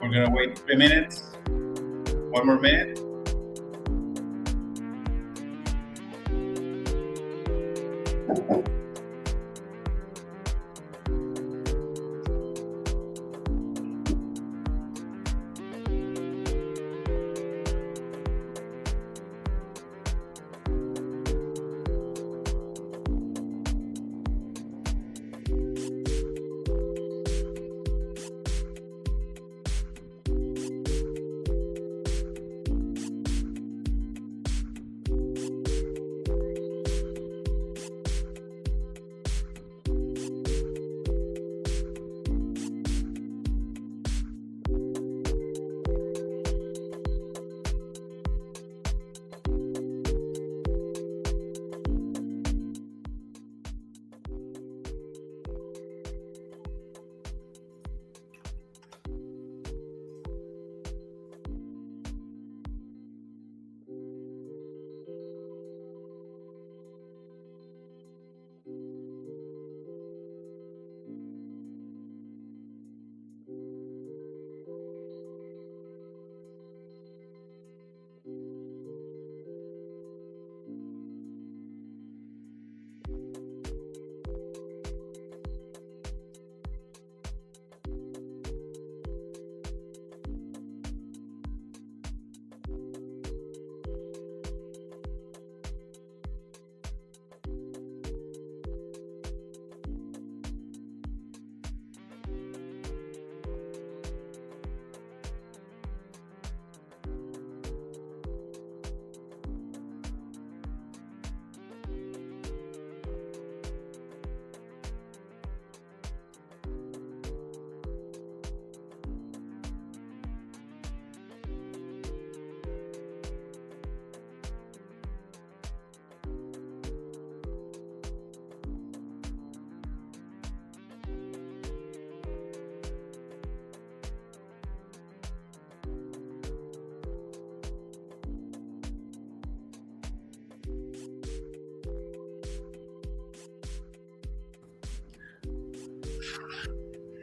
We're gonna wait 3 minutes. One more minute.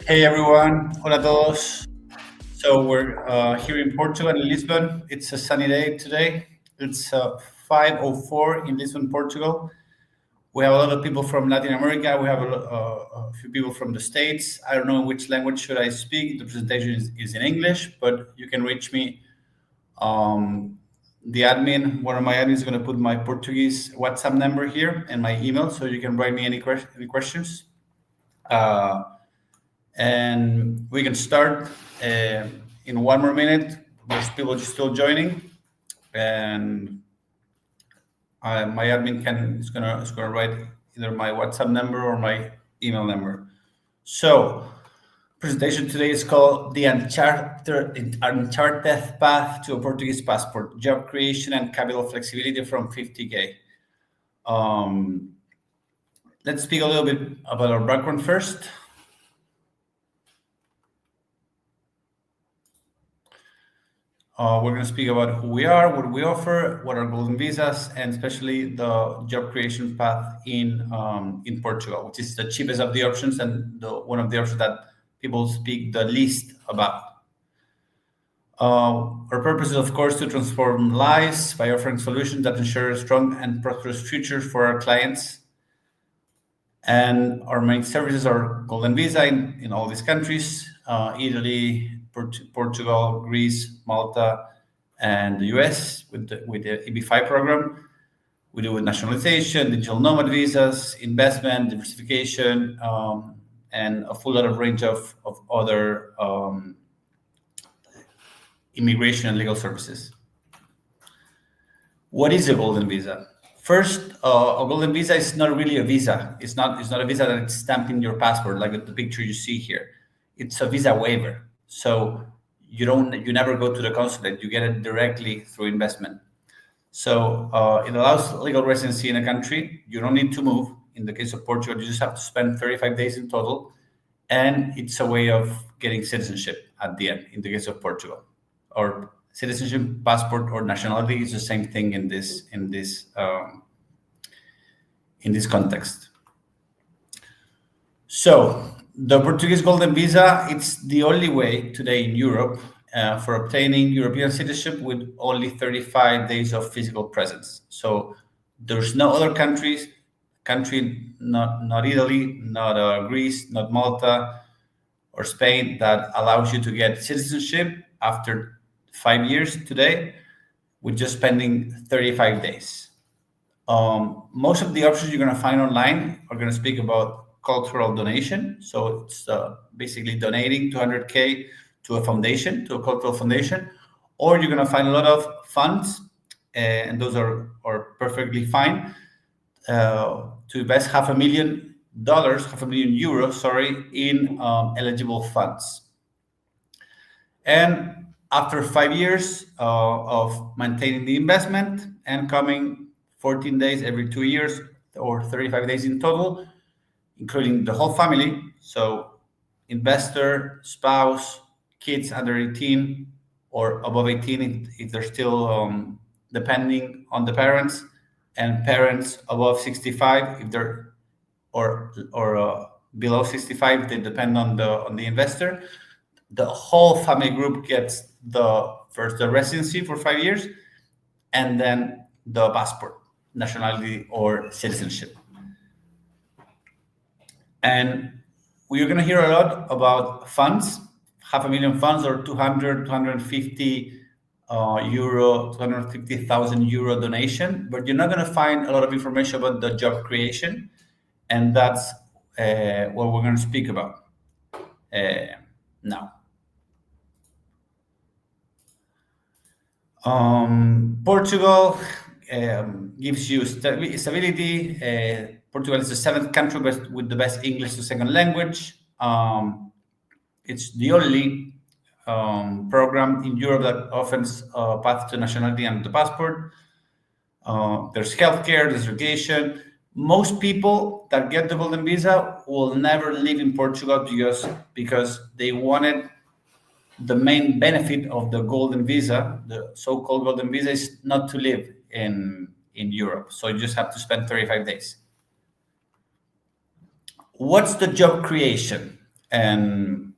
Hey everyone, hola a todos. So we're here in Portugal, in Lisbon. It's a sunny day today. It's 5:04 in Lisbon, Portugal. We have a lot of people from Latin America. We have a few people from the States. I don't know which language should I speak. The presentation is in English, but you can reach me. The admin, one of my admins is going to put my Portuguese WhatsApp number here and my email, so you can write me any questions. And we can start in 1 more minute. There's people just still joining, and my admin is gonna write either my WhatsApp number or my email number. So, presentation today is called the Uncharted Path to a Portuguese Passport: Job Creation and Capital Flexibility from 50K. Let's speak a little bit about our background first. We're going to speak about who we are, what we offer, what are golden visas, and especially the job creation path in Portugal, which is the cheapest of the options and one of the options that people speak the least about. Our purpose is, of course, to transform lives by offering solutions that ensure a strong and prosperous future for our clients. And our main services are Golden Visa in all these countries, Italy, Portugal, Greece, Malta, and the US with the EB5 program. We do with nationalization, digital nomad visas, investment, diversification, and a full lot of range of other immigration and legal services. What is a golden visa? First, a golden visa is not really a visa. It's not a visa that it's stamped in your passport like the picture you see here. It's a visa waiver. So you never go to the consulate. You get it directly through investment. So it allows legal residency in a country. You don't need to move. In the case of Portugal, you just have to spend 35 days in total, and it's a way of getting citizenship at the end. In the case of Portugal, or citizenship, passport, or nationality is the same thing in this context. So the Portuguese Golden Visa, it's the only way today in Europe for obtaining European citizenship with only 35 days of physical presence. So there's no other country, not Italy, not Greece, not Malta or Spain, that allows you to get citizenship after 5 years today with just spending 35 days. Most of the options you're going to find online are going to speak about cultural donation. So it's basically donating 200K to a foundation, to a cultural foundation, or you're going to find a lot of funds, and those are perfectly fine, to invest €500,000, sorry, in eligible funds. And after 5 years of maintaining the investment and coming 14 days every 2 years, or 35 days in total, including the whole family, so investor, spouse, kids under 18 or above 18 if they're still depending on the parents, and parents above 65 if they're or below 65, they depend on the investor. The whole family group gets the residency for 5 years, and then the passport, nationality, or citizenship. And we're going to hear a lot about funds, €500,000 funds, or 250 euro, 250,000 euro donation, but you're not going to find a lot of information about the job creation, and that's what we're going to speak about now. Portugal gives you stability. Portugal is the 7th country with the best English to second language. It's the only program in Europe that offers a path to nationality and the passport. There's healthcare, there's education. Most people that get the Golden Visa will never live in Portugal because they wanted the main benefit of the Golden Visa, the so-called Golden Visa, is not to live in Europe. So you just have to spend 35 days. What's the job creation? And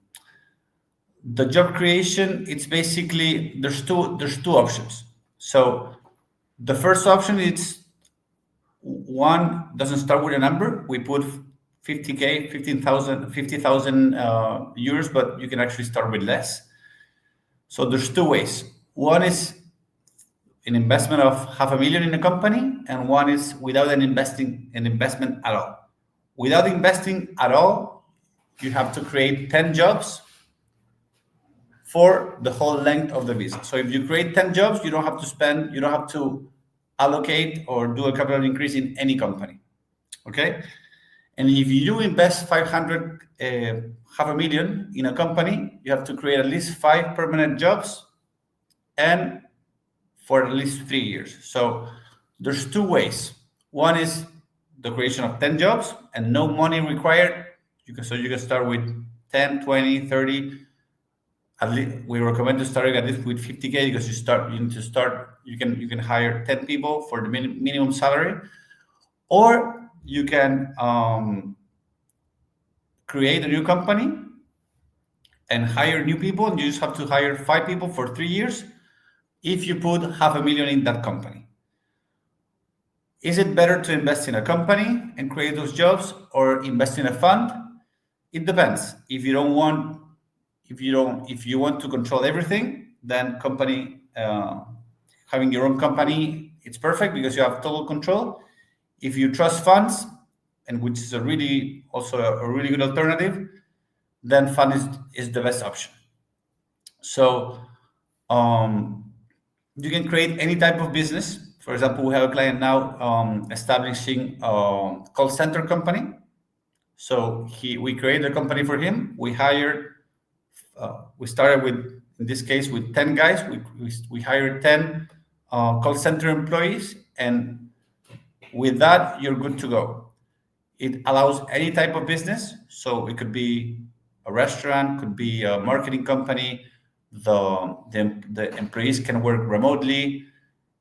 the job creation, it's basically, there's two options. So the first option is, one doesn't start with a number. We put 50K, 50,000 euros, but you can actually start with less. So there's two ways. One is an investment of $500,000 in a company, and one is without an investment at all. Without investing at all, you have to create 10 jobs for the whole length of the visa. So if you create 10 jobs, you don't have to allocate or do a capital increase in any company. Okay? And if you do invest $500,000 in a company, you have to create at least 5 permanent jobs, and for at least 3 years. So there's two ways. One is the creation of 10 jobs and no money required. You can start with 10, 20, 30. At least we recommend to start at least with 50K, because you can hire 10 people for the minimum salary, or you can create a new company and hire new people, and you just have to hire 5 people for 3 years if you put $500,000 in that company. Is it better to invest in a company and create those jobs or invest in a fund? It depends. If you want to control everything, then having your own company, it's perfect because you have total control. If you trust funds, and which is also a really good alternative, then fund is the best option. So you can create any type of business. For example, we have a client now establishing a call center company. So we created a company for him. We started with, in this case, with 10 guys. We hired 10 call center employees, and with that, you're good to go. It allows any type of business. So it could be a restaurant, could be a marketing company. The employees can work remotely.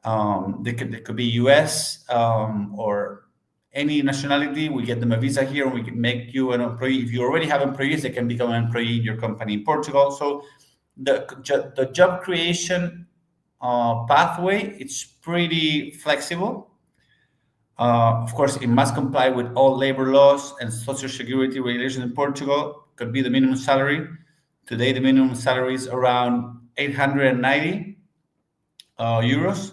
They could be US or any nationality. We get them a visa here, and we can make you an employee. If you already have employees, they can become an employee in your company in Portugal. So the job creation pathway, it's pretty flexible. Of course, it must comply with all labor laws and social security regulations in Portugal. Could be the minimum salary. Today, the minimum salary is around 890 euros.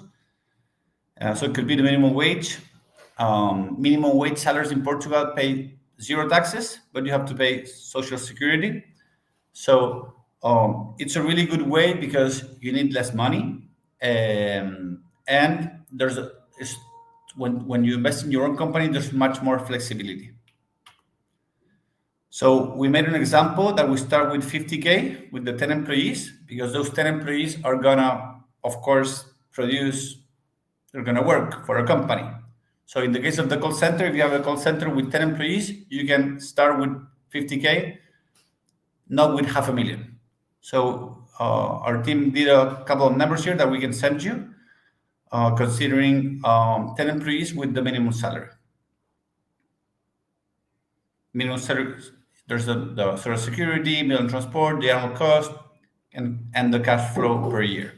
So it could be the minimum wage. Minimum wage salaries in Portugal pay zero taxes, but you have to pay social security. So it's a really good way because you need less money, and when you invest in your own company, there's much more flexibility. So we made an example that we start with 50K with the 10 employees, because those 10 employees are gonna, of course, they're gonna work for a company. So in the case of the call center, if you have a call center with 10 employees, you can start with 50K, not with 500,000. So our team did a couple of numbers here that we can send you, considering 10 employees with the minimum salary. Minimum salary, there's the social security, minimum transport, the annual cost, and the cash flow per year.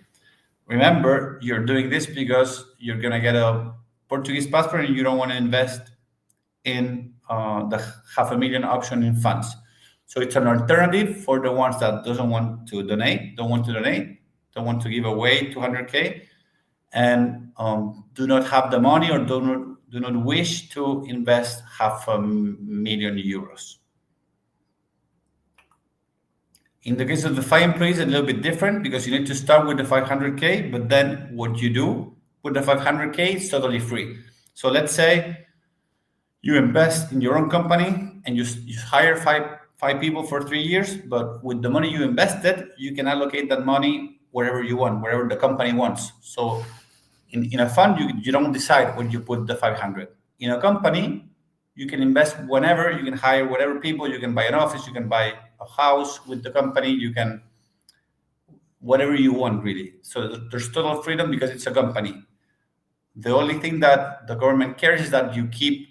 Remember, you're doing this because you're gonna get a Portuguese passport and you don't want to invest in the 500,000 option in funds. So it's an alternative for the ones that don't want to give away 200K, and do not have the money or do not wish to invest 500,000 euros. In the case of the 5 employees, a little bit different because you need to start with the 500K, but then what you do with the 500K is totally free. So let's say you invest in your own company and you hire five people for 3 years, but with the money you invested, you can allocate that money wherever you want, wherever the company wants. So in a fund, you don't decide when you put the 500. In a company, you can invest whenever, you can hire whatever people, you can buy an office, you can buy a house with the company, you can, whatever you want, really. So there's total freedom because it's a company. The only thing that the government cares is that you keep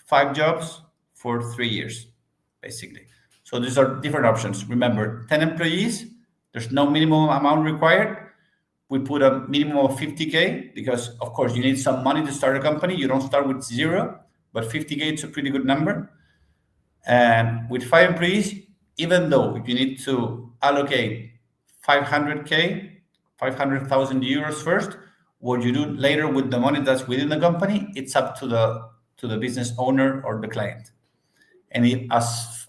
5 jobs for 3 years, basically. So these are different options. Remember, 10 employees, there's no minimum amount required. We put a minimum of 50K because, of course, you need some money to start a company. You don't start with zero, but 50K is a pretty good number. And with 5 employees, even though you need to allocate 500K, 500,000 euros first, what you do later with the money that's within the company, it's up to the business owner or the client. And as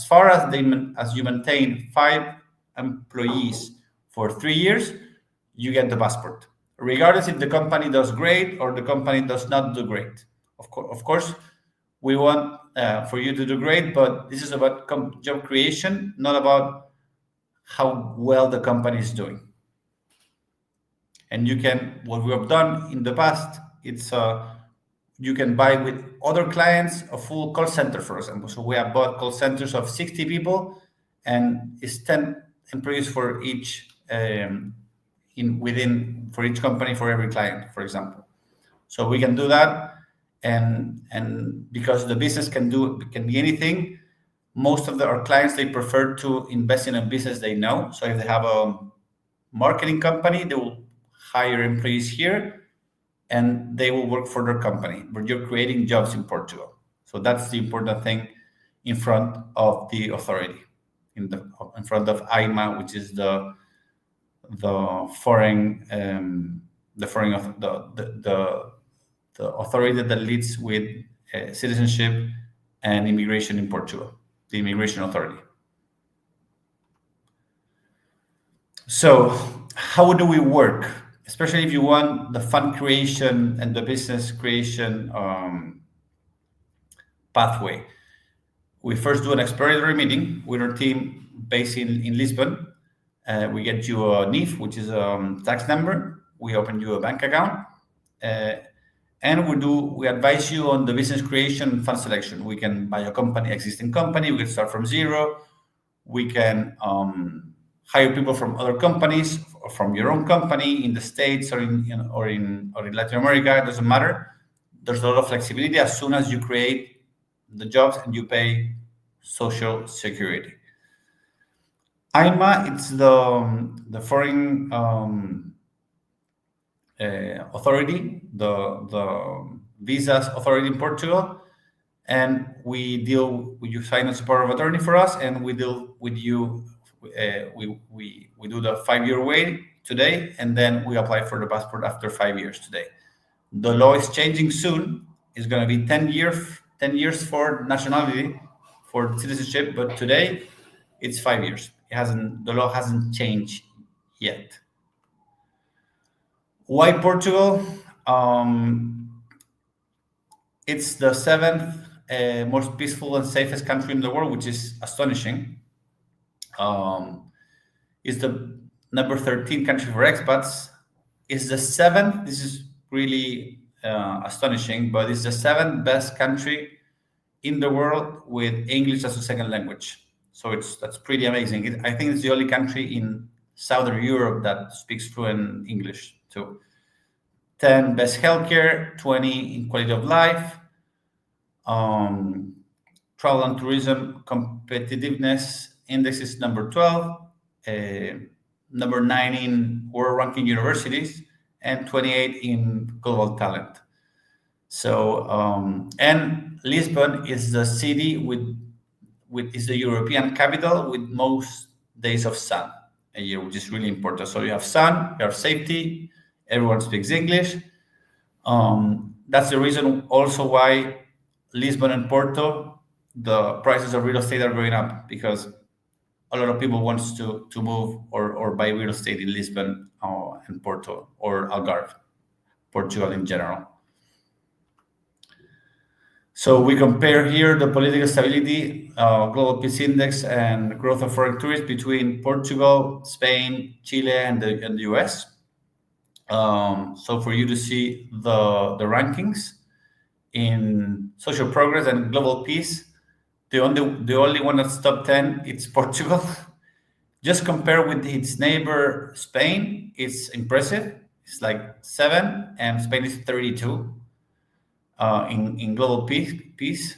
far as you maintain 5 employees for 3 years, you get the passport, regardless if the company does great or the company does not do great. Of course, we want for you to do great, but this is about job creation, not about how well the company is doing. And what we have done in the past, it's you can buy with other clients a full call center, for example. So we have bought call centers of 60 people, and it's 10 employees for each for each company, for every client, for example. So we can do that, and because the business can be anything, most of our clients, they prefer to invest in a business they know. So if they have a marketing company, they will hire employees here. and they will work for their company, but you're creating jobs in Portugal. So that's the important thing in front of the authority, in front of AIMA, which is the foreign the foreign the authority that leads with citizenship and immigration in Portugal, the immigration authority. So how do we work, especially if you want the fund creation and the business creation pathway? We first do an exploratory meeting with our team based in Lisbon. We get you a NIF, which is a tax number. We open you a bank account, and we advise you on the business creation and fund selection. We can buy a company, existing company. We can start from zero. We can hire people from other companies, or from your own company in the States or in Latin America. It doesn't matter. There's a lot of flexibility as soon as you create the jobs and you pay social security. AIMA, it's the foreign authority, the visas authority in Portugal, and we deal with you. Sign as a power of attorney for us, and we deal with you. We do the 5-year wait today, and then we apply for the passport after 5 years today. The law is changing soon. It's going to be 10 years for nationality, for citizenship, but today it's 5 years. The law hasn't changed yet. Why Portugal? It's the 7th most peaceful and safest country in the world, which is astonishing. It's the number 13 country for expats. It's the 7th. This is really astonishing, but it's the 7th best country in the world with English as a second language. So that's pretty amazing. I think it's the only country in Southern Europe that speaks fluent English too. 10 best healthcare, 20 in quality of life. Travel and tourism competitiveness index is number 12, number 9 in world ranking universities, and 28 in global talent. So and Lisbon is the city is the European capital with most days of sun a year, which is really important. So you have sun, you have safety, everyone speaks English. That's the reason also why Lisbon and Porto, the prices of real estate are going up, because a lot of people wants to move or buy real estate in Lisbon and Porto or Algarve, Portugal in general. So we compare here the political stability, global peace index, and growth of foreign tourists between Portugal, Spain, Chile, and the US. So for you to see the rankings in social progress and global peace, the only one that's top 10, it's Portugal. Just compare with its neighbor Spain, it's impressive. It's like 7, and Spain is 32 in global peace.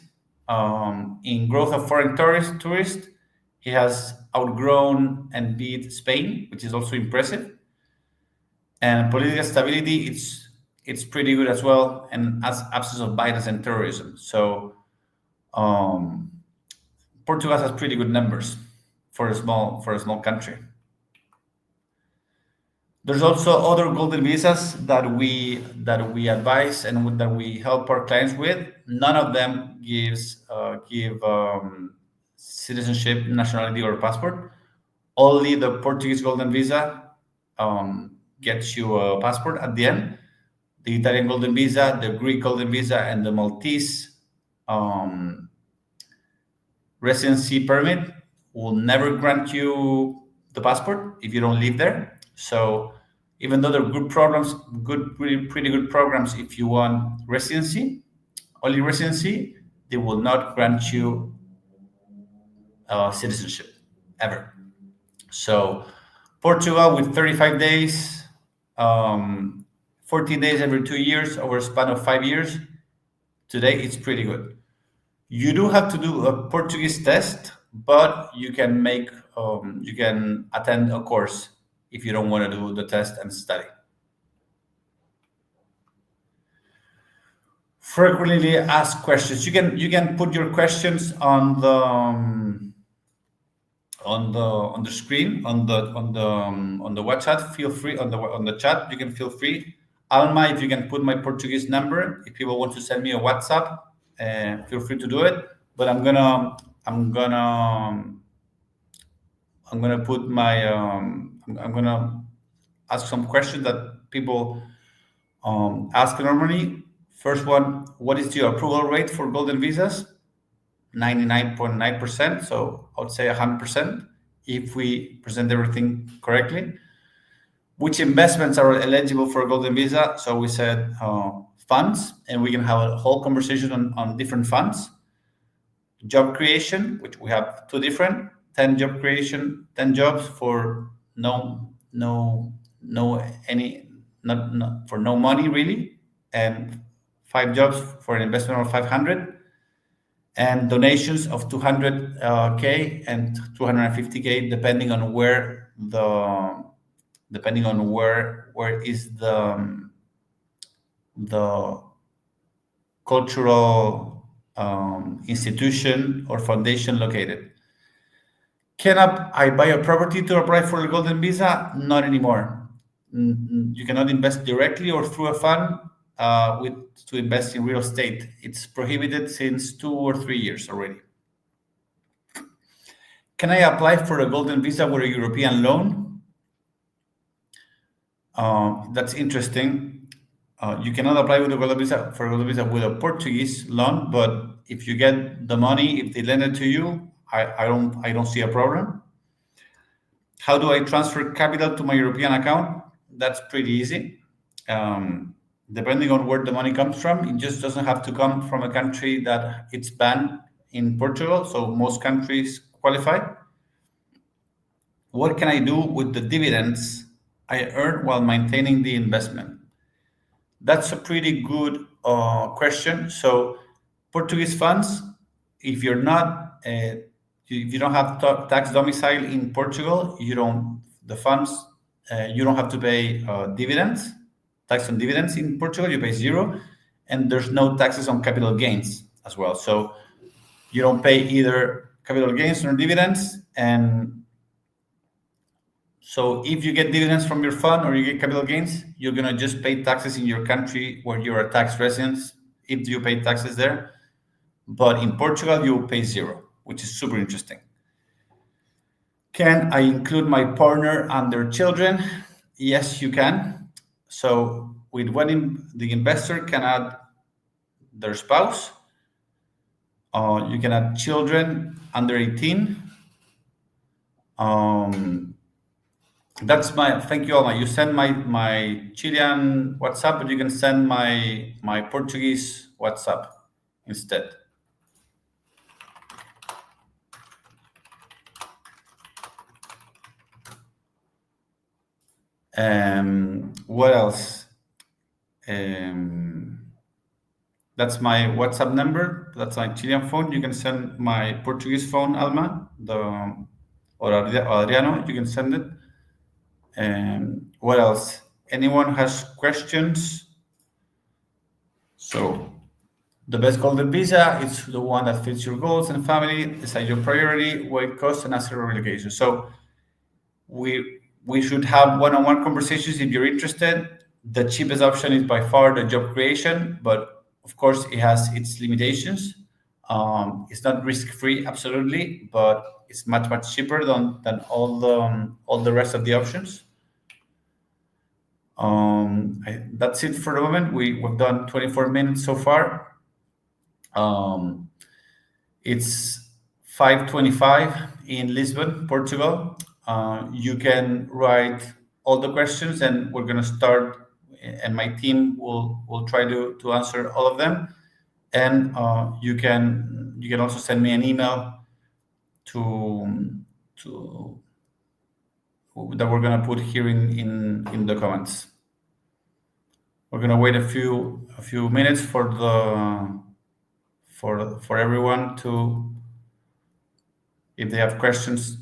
In growth of foreign tourists, he has outgrown and beat Spain, which is also impressive. And political stability, it's pretty good as well, and as absence of violence and terrorism. So Portugal has pretty good numbers for a small country. There's also other golden visas that we advise and that we help our clients with. None of them give citizenship, nationality, or passport. Only the Portuguese Golden Visa gets you a passport at the end. The Italian Golden Visa, the Greek Golden Visa, and the Maltese residency permit will never grant you the passport if you don't live there. So even though they're pretty good programs, if you want only residency, they will not grant you citizenship ever. So Portugal with 35 days, 14 days every 2 years over a span of 5 years. Today it's pretty good. You do have to do a Portuguese test, but you can attend a course if you don't want to do the test and study. Frequently asked questions. You can put your questions on the screen on the WhatsApp. Feel free on the chat. You can feel free. Alma, if you can put my Portuguese number, if people want to send me a WhatsApp, feel free to do it. But I'm gonna put my I'm gonna ask some questions that people ask normally. First one: what is your approval rate for golden visas? 99.9%. So I would say 100% if we present everything correctly. Which investments are eligible for a golden visa? So we said funds, and we can have a whole conversation on different funds. Job creation, which we have two different: 10 job creation, 10 jobs for no any not for no money really, and 5 jobs for an investment of 500, and donations of 200K and 250K, depending on where is the cultural institution or foundation located. Can I buy a property to apply for a golden visa? Not anymore. You cannot invest directly or through a fund to invest in real estate. It's prohibited since 2 or 3 years already. Can I apply for a golden visa with a European loan? That's interesting. You cannot apply with a golden visa with a Portuguese loan, but if you get the money, if they lend it to you, I don't see a problem. How do I transfer capital to my European account? That's pretty easy. Depending on where the money comes from, it just doesn't have to come from a country that it's banned in Portugal. So most countries qualify. What can I do with the dividends I earn while maintaining the investment? That's a pretty good question. So Portuguese funds, if you're not, if you don't have tax domicile in Portugal, the funds, you don't have to pay dividends, tax on dividends in Portugal, you pay zero, and there's no taxes on capital gains as well. So you don't pay either capital gains nor dividends. And so if you get dividends from your fund or you get capital gains, you're gonna just pay taxes in your country where you're a tax resident, if you pay taxes there. But in Portugal, you pay zero, which is super interesting. Can I include my partner and their children? Yes, you can. So with the investor can add their spouse. You can add children under 18. Thank you, Alma. You send my Chilean WhatsApp, but you can send my Portuguese WhatsApp instead. What else? That's my WhatsApp number. That's my Chilean phone. You can send my Portuguese phone, Alma, or Adriano. You can send it. What else? Anyone has questions? So the best golden visa is the one that fits your goals and family, decide your priority, weight, cost, and asset relocation. So we should have one-on-one conversations if you're interested. The cheapest option is by far the job creation, but of course it has its limitations. It's not risk-free, absolutely, but it's much cheaper than all the rest of the options. That's it for the moment. We've done 24 minutes so far. It's 5:25 in Lisbon, Portugal. You can write all the questions, and we're gonna start. And my team will try to answer all of them. And you can also send me an email that we're gonna put here in the comments. We're gonna wait a few minutes for everyone to, if they have questions.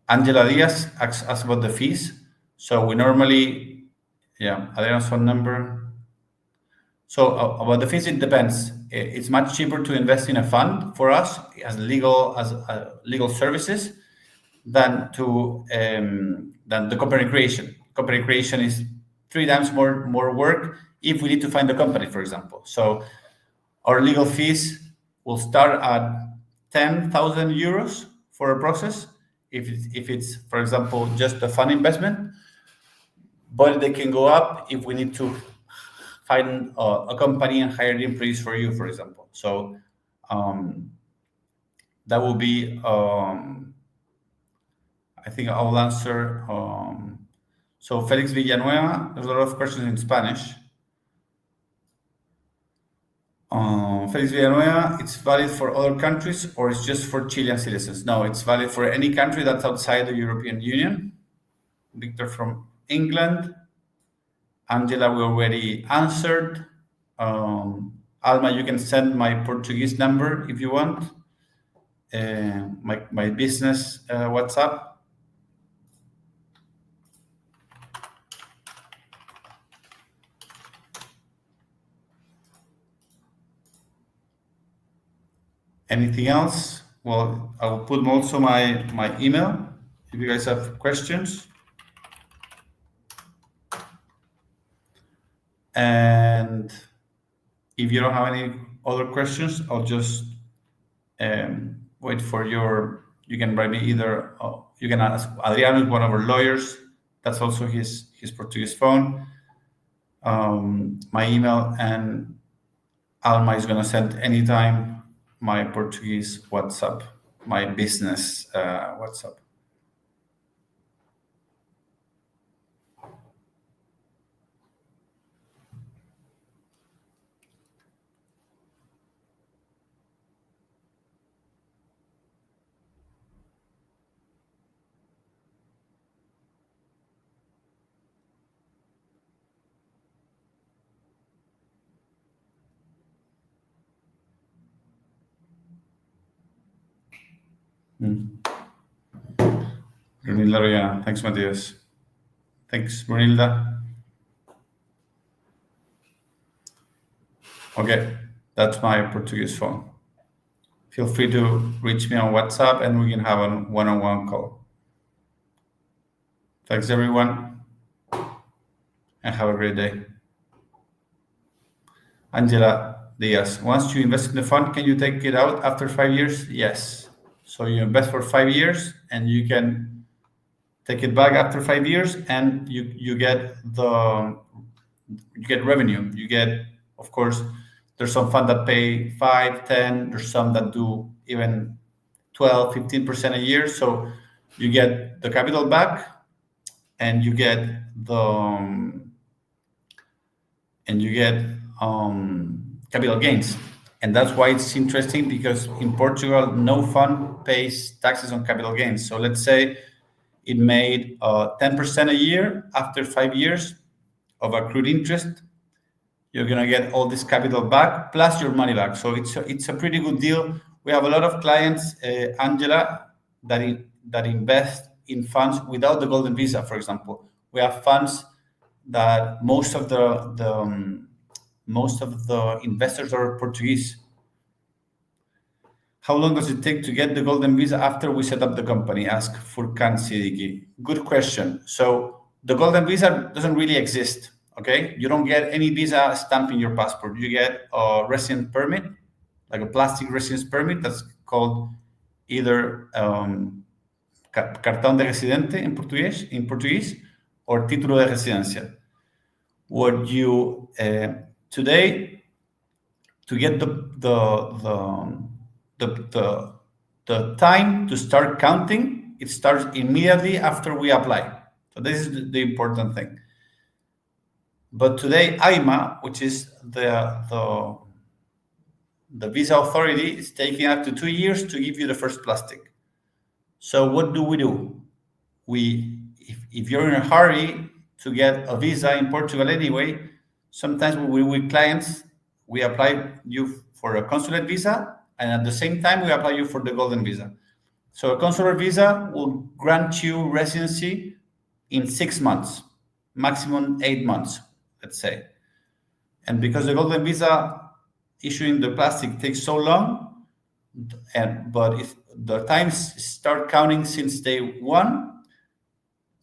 Angela Diaz asks about the fees. So we normally, Adriano's phone number. So about the fees, it depends. It's much cheaper to invest in a fund for us as legal services than the company creation. Company creation is 3 times more work if we need to find the company, for example. So our legal fees will start at 10,000 euros for a process if it's, for example, just a fund investment, but they can go up if we need to find a company and hire the employees for you, for example. So that will be, I think I'll answer. So Felix Villanueva, there's a lot of questions in Spanish. Felix Villanueva, it's valid for other countries or it's just for Chilean citizens? No, it's valid for any country that's outside the European Union. Victor from England. Angela, we already answered. Alma, you can send my Portuguese number if you want. My business WhatsApp. Anything else? Well, I will put also my email if you guys have questions. And if you don't have any other questions, I'll just wait for you can write me either, you can ask Adriano, one of our lawyers. That's also his Portuguese phone. My email, and Alma is going to send anytime my Portuguese WhatsApp, my business WhatsApp. Brunilda Royana. Thanks, Matias. Thanks, Brunilda. Okay, that's my Portuguese phone. Feel free to reach me on WhatsApp and we can have a one-on-one call. Thanks, everyone, and have a great day. Angela Diaz, once you invest in the fund, can you take it out after 5 years? Yes. So you invest for 5 years and you can take it back after 5 years, and you get revenue. You get, of course, there's some fund that pay 5, 10, there's some that do even 12, 15% a year. So you get the capital back and you get capital gains. And that's why it's interesting, because in Portugal, no fund pays taxes on capital gains. So let's say it made 10% a year after 5 years of accrued interest. You're going to get all this capital back plus your money back. So it's a pretty good deal. We have a lot of clients, Angela, that invest in funds without the Golden Visa, for example. We have funds that most of the investors are Portuguese. How long does it take to get the Golden Visa after we set up the company? Ask Furkan Siddiqui. Good question. So the Golden Visa doesn't really exist, okay? You don't get any visa stamp in your passport. You get a residence permit, like a plastic residence permit that's called either cartão de residente in Portuguese, or título de residencia. What you today, to get the time to start counting, it starts immediately after we apply. So this is the important thing. But today, AIMA, which is the visa authority, is taking up to 2 years to give you the first plastic. So what do? If you're in a hurry to get a visa in Portugal anyway, sometimes with clients, we apply you for a consulate visa, and at the same time, we apply you for the Golden Visa. So a consular visa will grant you residency in 6 months, maximum 8 months, let's say. And because the Golden Visa issuing the plastic takes so long, but if the times start counting since day one,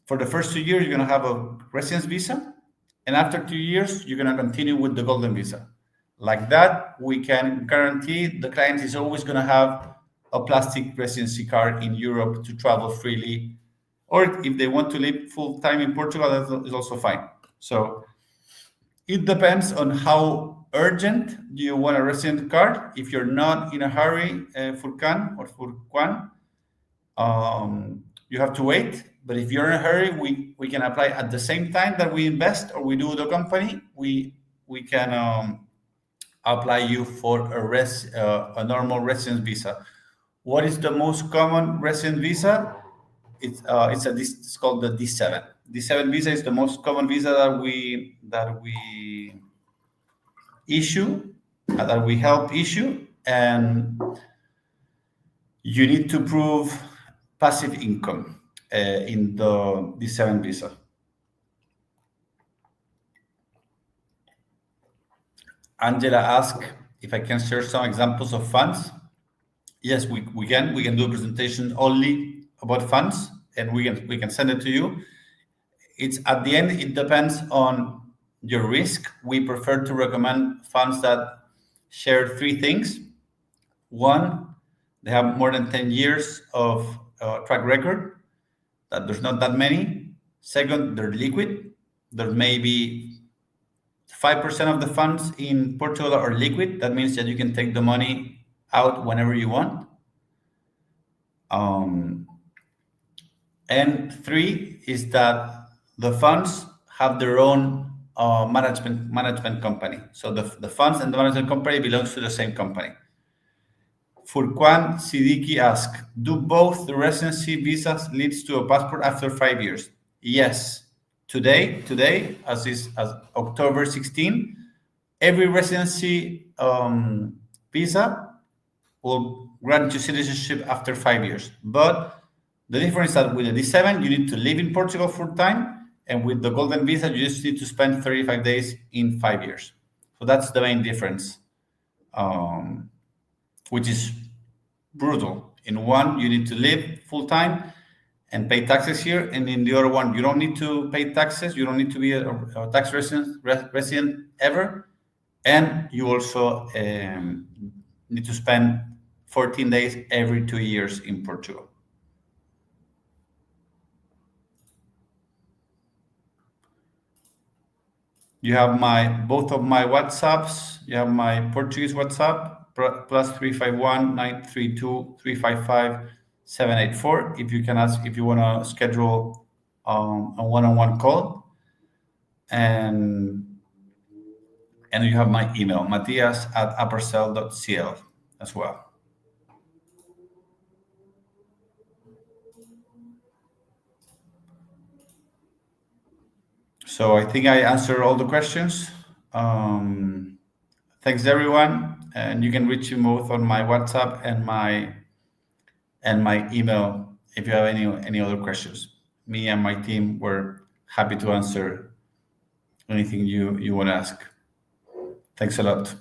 for the first 2 years, you're going to have a residence visa. And after 2 years, you're going to continue with the Golden Visa. Like that, we can guarantee the client is always going to have a plastic residency card in Europe to travel freely. Or if they want to live full time in Portugal, that is also fine. So it depends on how urgent do you want a resident card. If you're not in a hurry, Furkan or Furquan, you have to wait. But if you're in a hurry, we can apply at the same time that we invest or we do the company. We can apply you for a normal residence visa. What is the most common resident visa? It's called the D7. D7 visa is the most common visa that we issue, that we help issue, and you need to prove passive income in the D7 visa. Angela asked if I can share some examples of funds. Yes, we can. We can do a presentation only about funds, and we can send it to you. It's at the end, it depends on your risk. We prefer to recommend funds that share three things. One, they have more than 10 years of track record. That there's not that many. Second, they're liquid. There may be 5% of the funds in Portugal are liquid. That means that you can take the money out whenever you want. And three is that the funds have their own management company. So the funds and the management company belongs to the same company. Furquan Siddiqui asked, do both the residency visas leads to a passport after 5 years? Yes. Today, as October 16, every residency visa will grant you citizenship after 5 years. But the difference is that with the D7, you need to live in Portugal full time, and with the Golden Visa, you just need to spend 35 days in 5 years. So that's the main difference, which is brutal. In one, you need to live full time and pay taxes here, and in the other one, you don't need to pay taxes. You don't need to be a tax resident ever, and you also need to spend 14 days every 2 years in Portugal. You have both of my WhatsApps. You have my Portuguese WhatsApp, +351 932 355 784. If you can ask if you want to schedule a one-on-one call, and you have my email, Matias@Apparcel.cl as well. So I think I answered all the questions. Thanks everyone, and you can reach me both on my WhatsApp and my email if you have any other questions. Me and my team were happy to answer anything you want to ask. Thanks a lot.